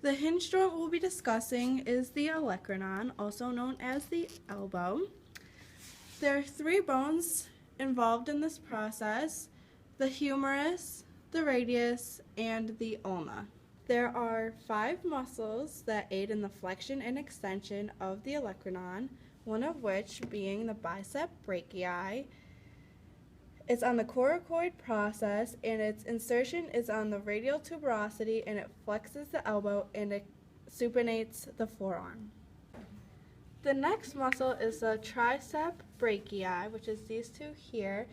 The hinge joint we'll be discussing is the olecranon, also known as the elbow. There are three bones involved in this process: the humerus, the radius, and the ulna. There are 5 muscles that aid in the flexion and extension of the olecranon, one of which being the bicep brachii. It's on the coracoid process, and its insertion is on the radial tuberosity, and it flexes the elbow and it supinates the forearm. The next muscle is the tricep brachii, which is these two here.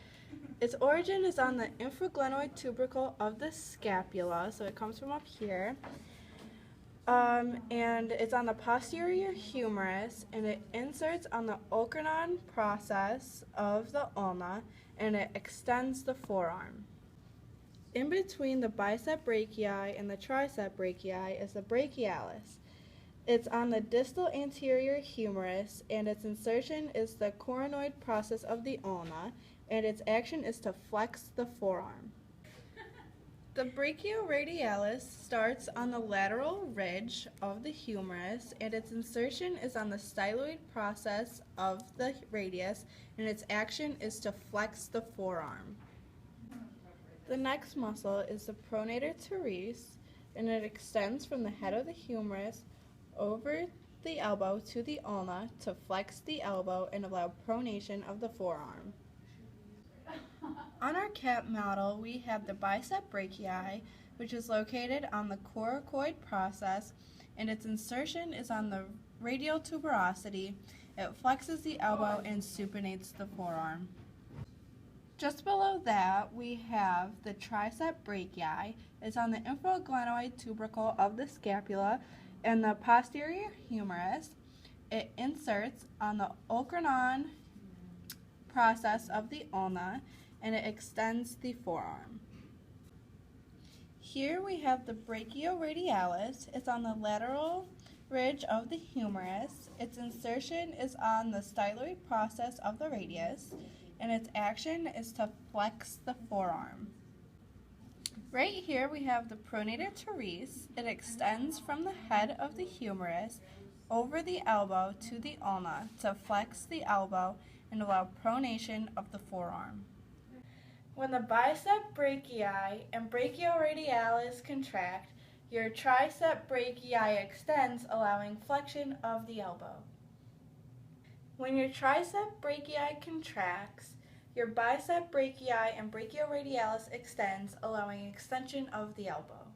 Its origin is on the infraglenoid tubercle of the scapula, so it comes from up here. And it's on the posterior humerus, and it inserts on the olecranon process of the ulna, and it extends the forearm. In between the bicep brachii and the tricep brachii is the brachialis. It's on the distal anterior humerus, and its insertion is the coronoid process of the ulna, and its action is to flex the forearm. The brachioradialis starts on the lateral ridge of the humerus, and its insertion is on the styloid process of the radius, and its action is to flex the forearm. The next muscle is the pronator teres, and it extends from the head of the humerus over the elbow to the ulna to flex the elbow and allow pronation of the forearm. On our cat model, we have the bicep brachii, which is located on the coracoid process, and its insertion is on the radial tuberosity. It flexes the elbow and supinates the forearm. Just below that, we have the tricep brachii. It's on the infraglenoid tubercle of the scapula and the posterior humerus. It inserts on the olecranon process of the ulna, and it extends the forearm. Here we have the brachioradialis. It's on the lateral ridge of the humerus. Its insertion is on the styloid process of the radius, and its action is to flex the forearm. Right here we have the pronator teres. It extends from the head of the humerus over the elbow to the ulna to flex the elbow and allow pronation of the forearm. When the bicep brachii and brachioradialis contract, your tricep brachii extends, allowing flexion of the elbow. When your tricep brachii contracts, your bicep brachii and brachioradialis extends, allowing extension of the elbow.